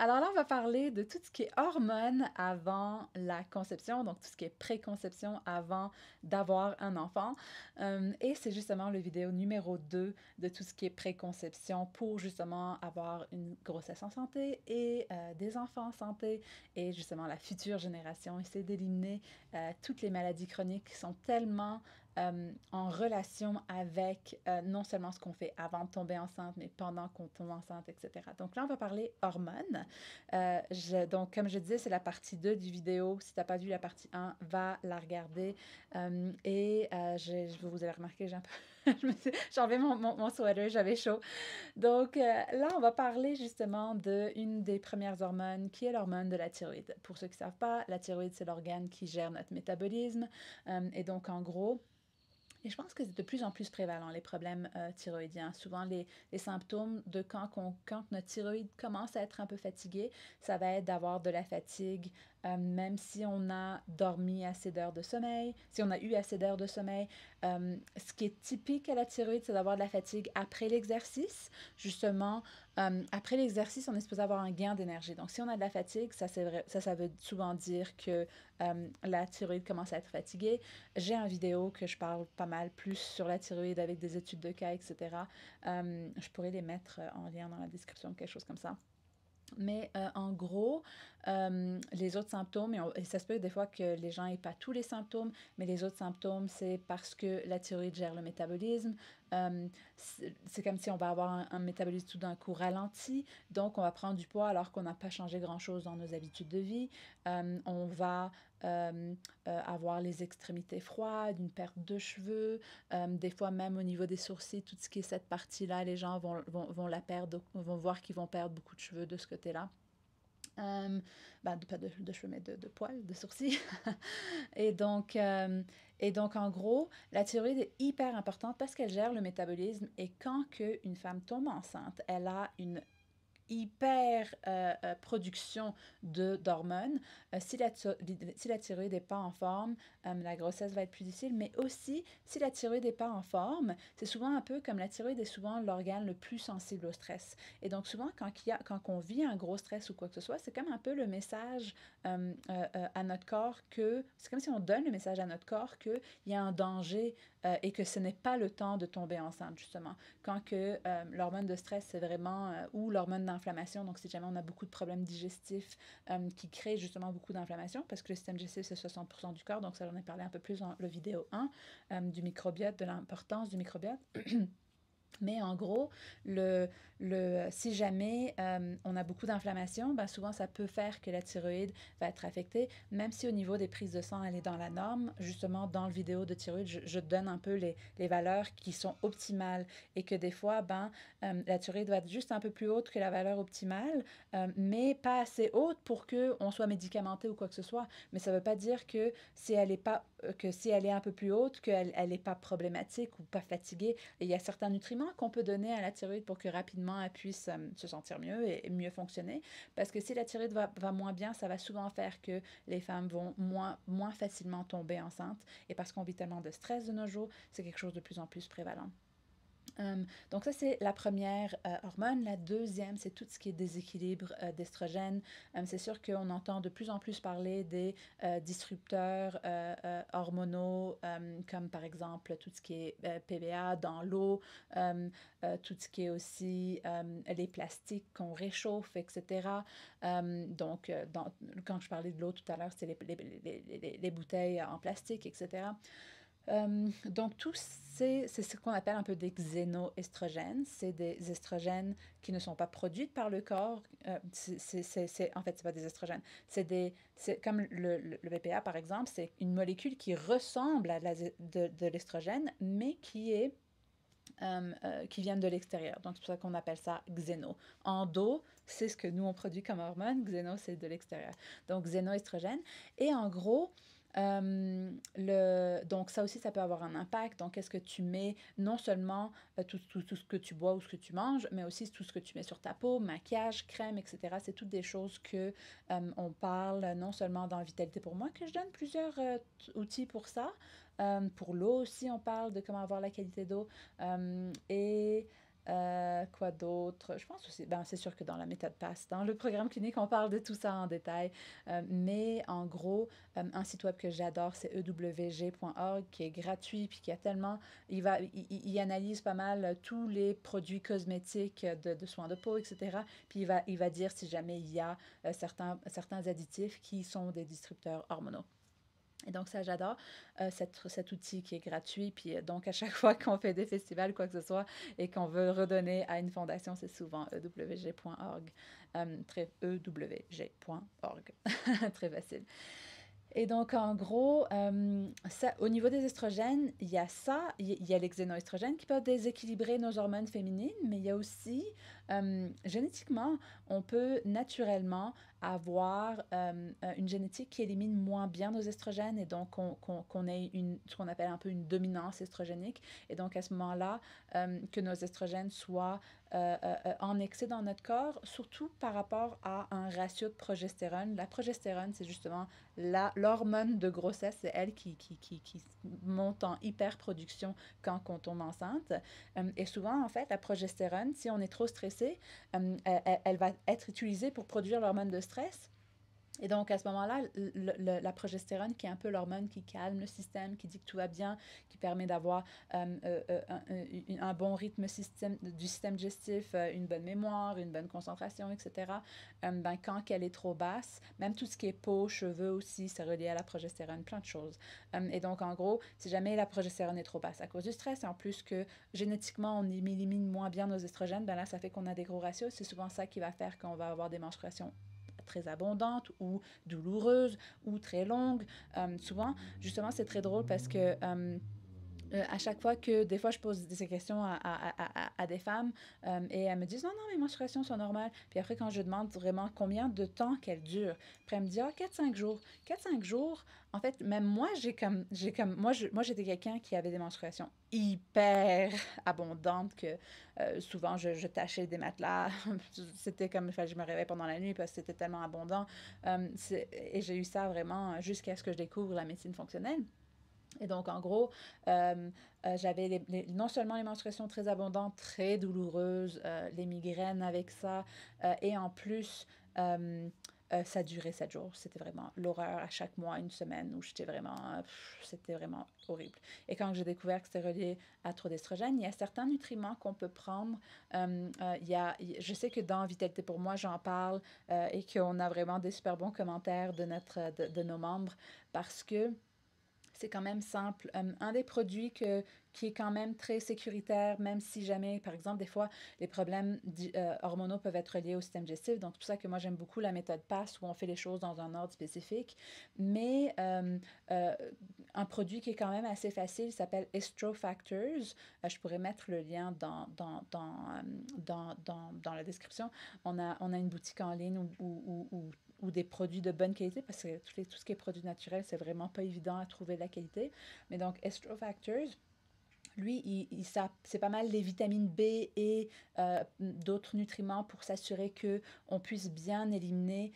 Alors là, on va parler de tout ce qui est hormones avant la conception, donc tout ce qui est préconception avant d'avoir un enfant. Et c'est justement le vidéo numéro 2 de tout ce qui est préconception pour justement avoir une grossesse en santé et des enfants en santé et justement la future génération. Essayer d'éliminer toutes les maladies chroniques qui sont tellement en relation avec non seulement ce qu'on fait avant de tomber enceinte, mais pendant qu'on tombe enceinte, etc. Donc là, on va parler hormones. Donc, comme je disais, c'est la partie 2 du vidéo. Si tu n'as pas vu la partie 1, va la regarder. Vous avez remarqué, j'ai un peu... j'ai enlevé mon sweater, j'avais chaud. Donc là, on va parler justement d'une des premières hormones qui est l'hormone de la thyroïde. Pour ceux qui ne savent pas, la thyroïde, c'est l'organe qui gère notre métabolisme. Et donc, en gros, et je pense que c'est de plus en plus prévalent, les problèmes thyroïdiens. Souvent, les symptômes de quand notre thyroïde commence à être un peu fatiguée, ça va être d'avoir de la fatigue, même si on a dormi assez d'heures de sommeil, si on a eu assez d'heures de sommeil. Ce qui est typique à la thyroïde, c'est d'avoir de la fatigue après l'exercice. Justement, après l'exercice, on est supposé avoir un gain d'énergie. Donc, si on a de la fatigue, ça veut souvent dire que la thyroïde commence à être fatiguée. J'ai une vidéo que je parle pas mal plus sur la thyroïde avec des études de cas, etc. Je pourrais les mettre en lien dans la description, quelque chose comme ça. Mais en gros, les autres symptômes, et ça se peut des fois que les gens n'aient pas tous les symptômes, mais les autres symptômes, c'est parce que la thyroïde gère le métabolisme. C'est comme si on va avoir un métabolisme tout d'un coup ralenti, donc on va prendre du poids alors qu'on n'a pas changé grand-chose dans nos habitudes de vie. On va avoir les extrémités froides, une perte de cheveux, des fois même au niveau des sourcils, tout ce qui est cette partie-là, les gens vont la perdre, vont voir qu'ils vont perdre beaucoup de cheveux de ce côté-là. Pas de cheveux, mais de poils, de sourcils. et, donc, euh, et donc, en gros, la thyroïde est hyper importante parce qu'elle gère le métabolisme. Et quand une femme tombe enceinte, elle a une hyper production d'hormones. Si la thyroïde n'est pas en forme, la grossesse va être plus difficile, mais aussi si la thyroïde n'est pas en forme, c'est souvent un peu comme la thyroïde est souvent l'organe le plus sensible au stress. Et donc souvent quand on vit un gros stress ou quoi que ce soit, c'est comme un peu le message à notre corps que, c'est comme si on donne le message à notre corps qu'il y a un danger et que ce n'est pas le temps de tomber enceinte, justement. Quand que l'hormone de stress, c'est vraiment, ou l'hormone d'inflammation, donc si jamais on a beaucoup de problèmes digestifs qui créent justement beaucoup d'inflammation, parce que le système digestif, c'est 60% du corps, donc ça, j'en ai parlé un peu plus dans le vidéo 1, du microbiote, de l'importance du microbiote. Mais en gros, si jamais on a beaucoup d'inflammation, ben souvent ça peut faire que la thyroïde va être affectée, même si au niveau des prises de sang, elle est dans la norme. Justement, dans le vidéo de thyroïde, je donne un peu les valeurs qui sont optimales et que des fois, la thyroïde va être juste un peu plus haute que la valeur optimale, mais pas assez haute pour qu'on soit médicamenté ou quoi que ce soit. Mais ça ne veut pas dire que si elle est pas que si elle est un peu plus haute, qu'elle n'est pas problématique ou pas fatiguée. Et il y a certains nutriments qu'on peut donner à la thyroïde pour que rapidement elle puisse se sentir mieux et mieux fonctionner. Parce que si la thyroïde va moins bien, ça va souvent faire que les femmes vont moins facilement tomber enceintes. Et parce qu'on vit tellement de stress de nos jours, c'est quelque chose de plus en plus prévalent. Donc ça, c'est la première hormone. La deuxième, c'est tout ce qui est déséquilibre d'estrogène. C'est sûr qu'on entend de plus en plus parler des disrupteurs hormonaux, comme par exemple tout ce qui est PVA dans l'eau, tout ce qui est aussi les plastiques qu'on réchauffe, etc. Quand je parlais de l'eau tout à l'heure, c'était les bouteilles en plastique, etc. Donc, c'est ce qu'on appelle un peu des xénoestrogènes. C'est des estrogènes qui ne sont pas produits par le corps. En fait, c'est pas des estrogènes. C'est comme le BPA, par exemple, c'est une molécule qui ressemble à de l'estrogène, mais qui viennent de l'extérieur. Donc, c'est pour ça qu'on appelle ça xéno. Endo, c'est ce que nous, on produit comme hormone. Xéno, c'est de l'extérieur. Donc, xénoestrogène. Et en gros, donc ça aussi, ça peut avoir un impact. Donc, est-ce que tu mets non seulement tout ce que tu bois ou ce que tu manges, mais aussi tout ce que tu mets sur ta peau, maquillage, crème, etc. C'est toutes des choses que on parle non seulement dans Vitalité pour moi, que je donne plusieurs outils pour ça. Pour l'eau aussi, on parle de comment avoir la qualité d'eau. Et Quoi d'autre? Je pense aussi, ben, c'est sûr que dans la méthode PASS, dans le programme clinique, on parle de tout ça en détail. Mais en gros, un site web que j'adore, c'est ewg.org, qui est gratuit, puis qui a tellement, il analyse pas mal tous les produits cosmétiques de soins de peau, etc. Puis il va dire si jamais il y a certains additifs qui sont des disrupteurs hormonaux. Et donc, ça, j'adore cet outil qui est gratuit. Puis, donc, à chaque fois qu'on fait des festivals, quoi que ce soit, et qu'on veut redonner à une fondation, c'est souvent ewg.org. Très ewg.org. Très facile. Et donc, en gros, ça, au niveau des estrogènes, il y a ça, il y a les xénoestrogènes qui peuvent déséquilibrer nos hormones féminines, mais il y a aussi, génétiquement, on peut naturellement avoir une génétique qui élimine moins bien nos estrogènes et donc qu'on ait ce qu'on appelle un peu une dominance estrogénique. Et donc, à ce moment-là, que nos estrogènes soient en excès dans notre corps, surtout par rapport à un ratio de progestérone. La progestérone, c'est justement l'hormone de grossesse, c'est elle qui monte en hyperproduction quand on tombe enceinte. Et souvent, en fait, la progestérone, si on est trop stressé, elle va être utilisée pour produire l'hormone de stress. Et donc, à ce moment-là, la progestérone, qui est un peu l'hormone qui calme le système, qui dit que tout va bien, qui permet d'avoir un bon rythme du système digestif, une bonne mémoire, une bonne concentration, etc., ben, quand elle est trop basse, même tout ce qui est peau, cheveux aussi, c'est relié à la progestérone, plein de choses. Et donc, en gros, si jamais la progestérone est trop basse à cause du stress, et en plus que génétiquement, on élimine moins bien nos estrogènes, ben là, ça fait qu'on a des gros ratios. C'est souvent ça qui va faire qu'on va avoir des menstruations très abondante ou douloureuse ou très longue. Souvent, justement, c'est très drôle parce que à chaque fois que, des fois, je pose ces questions à des femmes et elles me disent non, non, mes menstruations sont normales. Puis après, quand je demande vraiment combien de temps qu'elles durent, puis elles me disent 4-5 jours. 4-5 jours, en fait, même moi, moi, j'étais quelqu'un qui avait des menstruations hyper abondantes que souvent, je tâchais des matelas. C'était comme, il fallait que je me réveille pendant la nuit parce que c'était tellement abondant. Et j'ai eu ça vraiment jusqu'à ce que je découvre la médecine fonctionnelle. Et donc, en gros, j'avais non seulement les menstruations très abondantes, très douloureuses, les migraines avec ça, et en plus, ça durait 7 jours. C'était vraiment l'horreur à chaque mois, une semaine, où j'étais vraiment, c'était vraiment horrible. Et quand j'ai découvert que c'était relié à trop d'estrogènes, il y a certains nutriments qu'on peut prendre. Je sais que dans Vitalité pour moi, j'en parle et qu'on a vraiment des super bons commentaires de nos membres parce que c'est quand même simple. Un des produits qui est quand même très sécuritaire, même si jamais, par exemple, des fois, les problèmes hormonaux peuvent être liés au système digestif. Donc, c'est pour ça que moi, j'aime beaucoup la méthode PASS où on fait les choses dans un ordre spécifique. Mais un produit qui est quand même assez facile s'appelle Estrofactors. Je pourrais mettre le lien dans la description. On a une boutique en ligne ou des produits de bonne qualité, parce que tout ce qui est produit naturel, c'est vraiment pas évident à trouver de la qualité. Mais donc, Estrofactors, lui, c'est pas mal les vitamines B et d'autres nutriments pour s'assurer qu'on puisse bien éliminer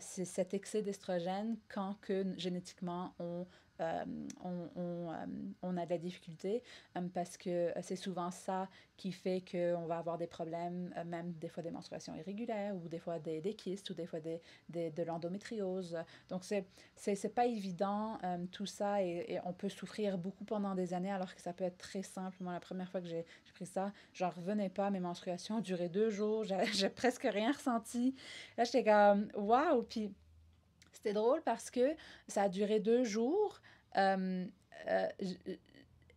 cet excès d'estrogène quand que génétiquement euh, on a de la difficulté parce que c'est souvent ça qui fait qu'on va avoir des problèmes, même des fois des menstruations irrégulières ou des fois des kystes ou des fois de l'endométriose. Donc, c'est pas évident tout ça et on peut souffrir beaucoup pendant des années alors que ça peut être très simple. Moi, la première fois que j'ai pris ça, j'en revenais pas. Mes menstruations duraient 2 jours. J'ai presque rien ressenti. Là, j'étais comme waouh! Puis c'était drôle parce que ça a duré 2 jours. Euh, euh,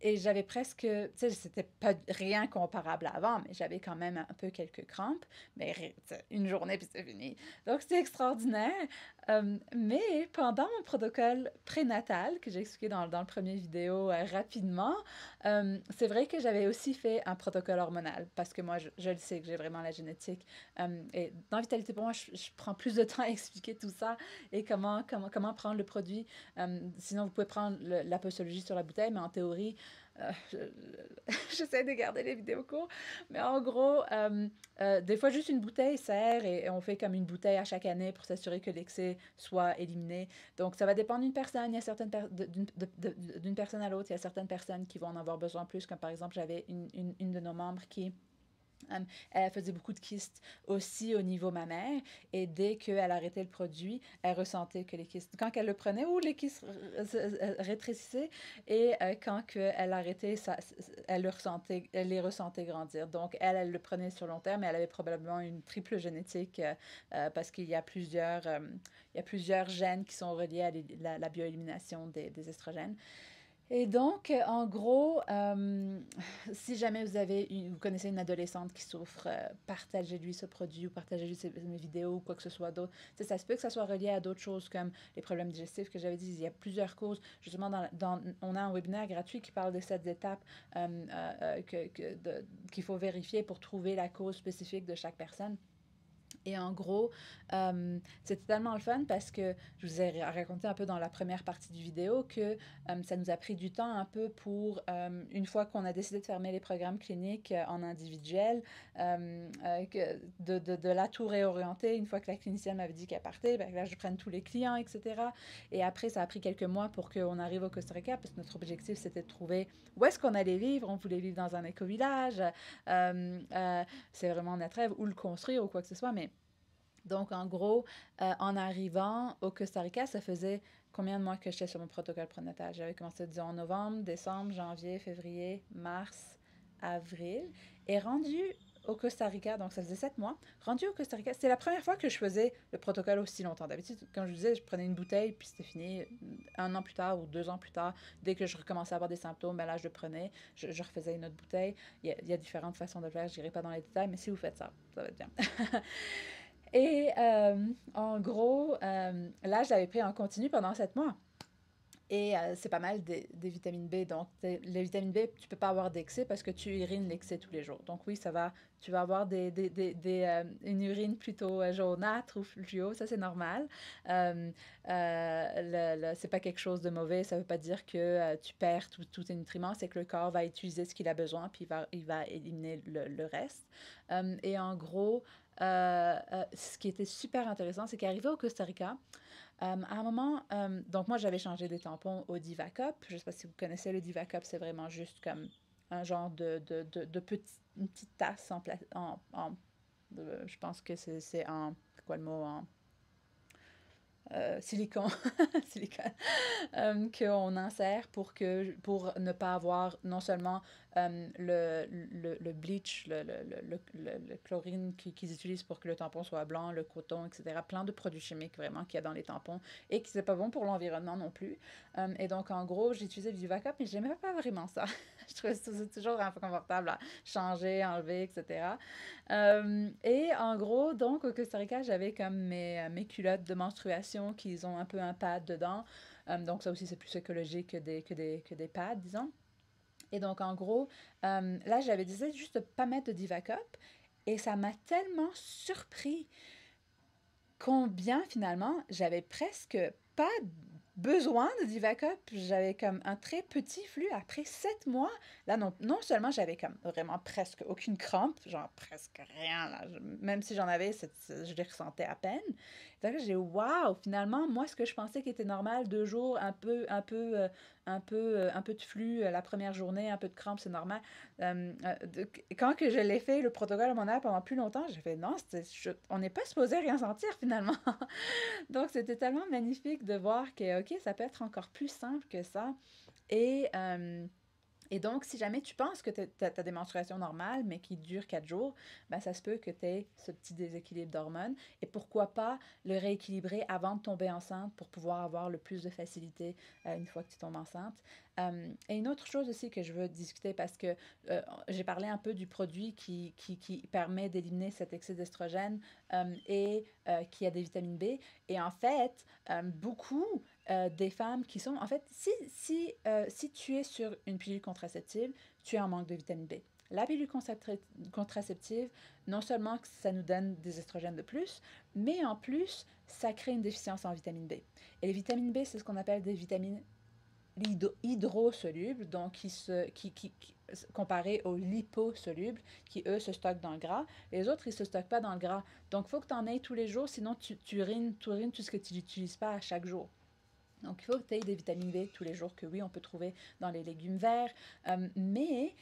et j'avais presque, tu sais, c'était pas rien comparable à avant, mais j'avais quand même un peu quelques crampes, mais une journée puis c'est fini. Donc c'était extraordinaire. Mais pendant mon protocole prénatal, que j'ai expliqué dans le premier vidéo rapidement, c'est vrai que j'avais aussi fait un protocole hormonal, parce que moi, je le sais que j'ai vraiment la génétique. Et dans Vitalité pour moi, je prends plus de temps à expliquer tout ça et comment prendre le produit. Sinon, vous pouvez prendre la posologie sur la bouteille, mais en théorie, euh, j'essaie de garder les vidéos courtes, mais en gros, des fois juste une bouteille sert et on fait comme une bouteille à chaque année pour s'assurer que l'excès soit éliminé. Donc ça va dépendre d'une personne, il y a d'une personne à l'autre, il y a certaines personnes qui vont en avoir besoin plus, comme par exemple j'avais une de nos membres qui Elle faisait beaucoup de kystes aussi au niveau mammaire et dès qu'elle arrêtait le produit, elle ressentait que les kystes, quand elle le prenait, les kystes rétrécissaient et quand elle arrêtait, elle les ressentait grandir. Donc elle le prenait sur long terme, mais elle avait probablement une triple génétique parce il y a plusieurs gènes qui sont reliés à la bioélimination des estrogènes. Et donc, en gros, si jamais vous connaissez une adolescente qui souffre, partagez-lui ce produit ou partagez-lui mes vidéos ou quoi que ce soit d'autre. Ça se peut que ça soit relié à d'autres choses comme les problèmes digestifs que j'avais dit. Il y a plusieurs causes. Justement, on a un webinaire gratuit qui parle de 7 étapes qu'il faut vérifier pour trouver la cause spécifique de chaque personne. Et en gros, c'était tellement le fun parce que je vous ai raconté un peu dans la première partie du vidéo que ça nous a pris du temps un peu pour, une fois qu'on a décidé de fermer les programmes cliniques en individuel, de la tout réorienter. Une fois que la clinicienne m'avait dit qu'elle partait, ben là, je prenne tous les clients, etc. Et après, ça a pris quelques mois pour qu'on arrive au Costa Rica parce que notre objectif, c'était de trouver où est-ce qu'on allait vivre. On voulait vivre dans un éco-village. C'est vraiment notre rêve, ou le construire ou quoi que ce soit, mais donc, en gros, en arrivant au Costa Rica, ça faisait combien de mois que j'étais sur mon protocole prénatal? J'avais commencé, disons, en novembre, décembre, janvier, février, mars, avril. Et rendu au Costa Rica, donc ça faisait 7 mois, rendu au Costa Rica, c'était la première fois que je faisais le protocole aussi longtemps. D'habitude, comme je disais, je prenais une bouteille, puis c'était fini. 1 an plus tard ou 2 ans plus tard, dès que je recommençais à avoir des symptômes, ben là, je le prenais, je refaisais une autre bouteille. Il y a différentes façons de le faire, je n'irai pas dans les détails, mais si vous faites ça, ça va être bien. Et en gros, là, je l'avais pris en continu pendant 7 mois. Et c'est pas mal des vitamines B. Donc, les vitamines B, tu peux pas avoir d'excès parce que tu urines l'excès tous les jours. Donc oui, ça va, tu vas avoir une urine plutôt jaunâtre ou fluo, ça c'est normal. C'est pas quelque chose de mauvais, ça veut pas dire que tu perds tous tes nutriments, c'est que le corps va utiliser ce qu'il a besoin puis il va éliminer le reste. Et en gros, ce qui était super intéressant, c'est qu'arrivé au Costa Rica, à un moment, donc moi j'avais changé des tampons au Divacup. Je ne sais pas si vous connaissez le Divacup, c'est vraiment juste comme un genre une petite tasse je pense que c'est en, quoi le mot, en silicone, silicone qu'on insère pour ne pas avoir non seulement le bleach, le chlorine qu'ils utilisent pour que le tampon soit blanc, le coton, etc. Plein de produits chimiques vraiment qu'il y a dans les tampons et qui n'est pas bon pour l'environnement non plus. Et donc, en gros, j'ai utilisé du Divacup, mais je n'aimais pas vraiment ça. Je trouvais ça toujours un peu confortable à changer, enlever, etc. Et en gros, donc, au Costa Rica, j'avais comme mes culottes de menstruation qui ont un peu un pad dedans. Donc, ça aussi, c'est plus écologique que des pads, disons. Et donc, en gros, là, j'avais décidé juste de ne pas mettre de Divacup. Et ça m'a tellement surpris combien, finalement, j'avais presque pas besoin de Divacup. J'avais comme un très petit flux après 7 mois. Là, non seulement j'avais comme vraiment presque aucune crampe, genre presque rien, là. Même si j'en avais, je les ressentais à peine. Donc là, j'ai waouh, finalement, moi, ce que je pensais qui était normal, 2 jours, un peu de flux la première journée, un peu de crampe, c'est normal. Quand que je l'ai fait, le protocole à mon âge pendant plus longtemps, j'ai fait non, on n'est pas supposé rien sentir finalement. Donc, c'était tellement magnifique de voir que, OK, ça peut être encore plus simple que ça. Et, euh, et donc, si jamais tu penses que tu as des menstruations normales, mais qui durent 4 jours, ben, ça se peut que tu aies ce petit déséquilibre d'hormones. Et pourquoi pas le rééquilibrer avant de tomber enceinte pour pouvoir avoir le plus de facilité une fois que tu tombes enceinte. Et une autre chose aussi que je veux discuter parce que j'ai parlé un peu du produit qui permet d'éliminer cet excès d'estrogène et qui a des vitamines B. Et en fait, beaucoup des femmes qui sont... En fait, si tu es sur une pilule contraceptive, tu es en manque de vitamine B. La pilule contraceptive, non seulement que ça nous donne des estrogènes de plus, mais en plus, ça crée une déficience en vitamine B. Et les vitamines B, c'est ce qu'on appelle des vitamines hydrosolubles, donc comparé aux liposolubles, qui eux se stockent dans le gras. Les autres, ils ne se stockent pas dans le gras. Donc, il faut que tu en aies tous les jours, sinon tu urines tout ce que tu n'utilises pas à chaque jour. Donc, il faut que tu aies des vitamines B tous les jours, que oui, on peut trouver dans les légumes verts. Mais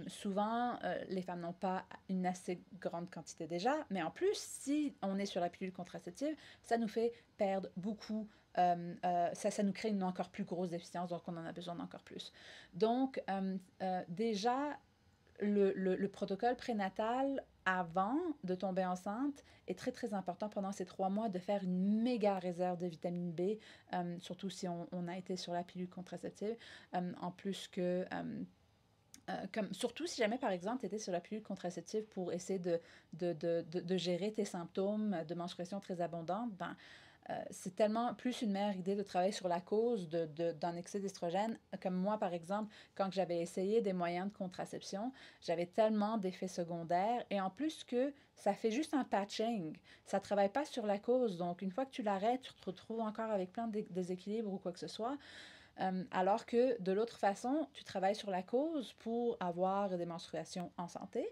souvent, les femmes n'ont pas une assez grande quantité déjà, mais en plus, si on est sur la pilule contraceptive, ça nous fait perdre beaucoup, ça nous crée une encore plus grosse déficience, donc on en a besoin d'encore plus. Donc, déjà, le protocole prénatal avant de tomber enceinte est très très important pendant ces 3 mois de faire une méga réserve de vitamine B, surtout si on a été sur la pilule contraceptive, en plus que surtout si jamais, par exemple, tu étais sur la pilule contraceptive pour essayer de gérer tes symptômes de menstruation très abondante, ben, c'est tellement plus une meilleure idée de travailler sur la cause d'un excès d'estrogène. Comme moi, par exemple, quand j'avais essayé des moyens de contraception, j'avais tellement d'effets secondaires et en plus que ça fait juste un patching. Ça ne travaille pas sur la cause. Donc, une fois que tu l'arrêtes, tu te retrouves encore avec plein de déséquilibres ou quoi que ce soit. Alors que de l'autre façon, tu travailles sur la cause pour avoir des menstruations en santé.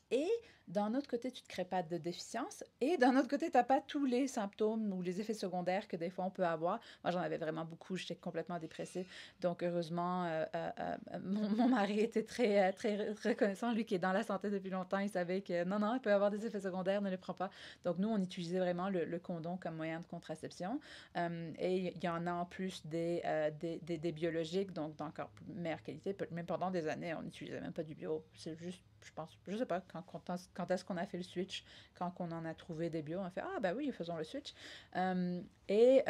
Et d'un autre côté, tu ne te crées pas de déficience. Et d'un autre côté, tu n'as pas tous les symptômes ou les effets secondaires que des fois on peut avoir. Moi, j'en avais vraiment beaucoup. J'étais complètement dépressive. Donc, heureusement, mon mari était très reconnaissant. Lui qui est dans la santé depuis longtemps, il savait que non, non, il peut avoir des effets secondaires, ne les prends pas. Donc, nous, on utilisait vraiment le condom comme moyen de contraception. Et il y en a en plus des biologiques, donc d'encore meilleure qualité. Même pendant des années, on n'utilisait même pas du bio. C'est juste je pense, je sais pas, quand est-ce qu'on a fait le switch, quand on en a trouvé des bio, on a fait, ah ben oui, faisons le switch. Et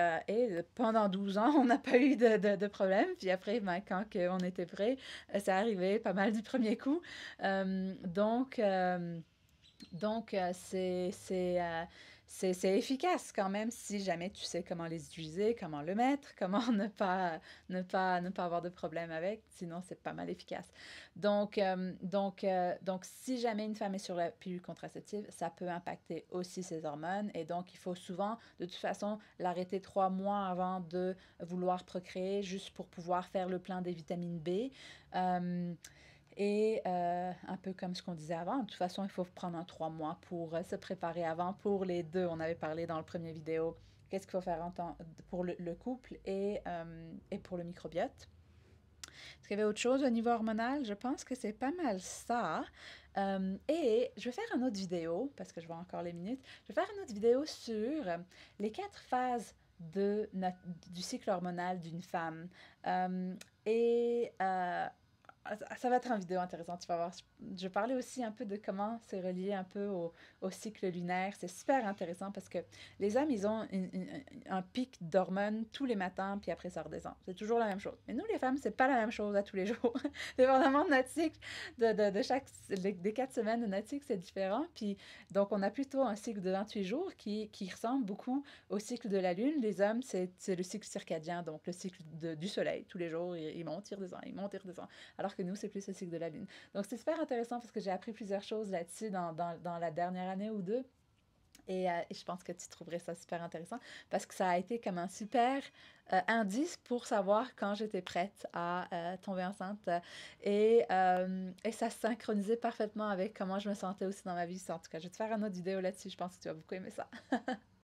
pendant 12 ans, on n'a pas eu de problème. Puis après, ben, quand on était prêt, ça arrivait pas mal du premier coup. Euh, donc, euh, donc, c'est efficace quand même si jamais tu sais comment les utiliser, comment le mettre, comment ne pas avoir de problème avec. Sinon, c'est pas mal efficace. Donc, si jamais une femme est sur la pilule contraceptive, ça peut impacter aussi ses hormones. Et donc, il faut souvent, de toute façon, l'arrêter 3 mois avant de vouloir procréer, juste pour pouvoir faire le plein des vitamines B. Euh, et un peu comme ce qu'on disait avant, de toute façon, il faut prendre 3 mois pour se préparer avant pour les deux. On avait parlé dans le premier vidéo, qu'est-ce qu'il faut faire pour le couple et pour le microbiote. Est-ce qu'il y avait autre chose au niveau hormonal? Je pense que c'est pas mal ça. Et je vais faire une autre vidéo, parce que je vois encore les minutes, je vais faire une autre vidéo sur les 4 phases du cycle hormonal d'une femme. Euh, et ça va être une vidéo intéressante, tu vas voir. Je parlais aussi un peu de comment c'est relié un peu au cycle lunaire. C'est super intéressant parce que les hommes, ils ont un pic d'hormones tous les matins, puis après ça redescend. C'est toujours la même chose. Mais nous, les femmes, c'est pas la même chose à tous les jours. Dépendamment de notre cycle, des 4 semaines de notre cycle, c'est différent. Puis donc, on a plutôt un cycle de 28 jours qui ressemble beaucoup au cycle de la Lune. Les hommes, c'est le cycle circadien, donc le cycle du soleil. Tous les jours, il monte, il redescend, il monte, il redescend. Alors que nous, c'est plus le cycle de la Lune. Donc, c'est super intéressant parce que j'ai appris plusieurs choses là-dessus dans la dernière année ou deux. Et je pense que tu trouverais ça super intéressant parce que ça a été comme un super indice pour savoir quand j'étais prête à tomber enceinte. Et ça se synchronisait parfaitement avec comment je me sentais aussi dans ma vie. En tout cas, je vais te faire une autre vidéo là-dessus. Je pense que tu vas beaucoup aimer ça.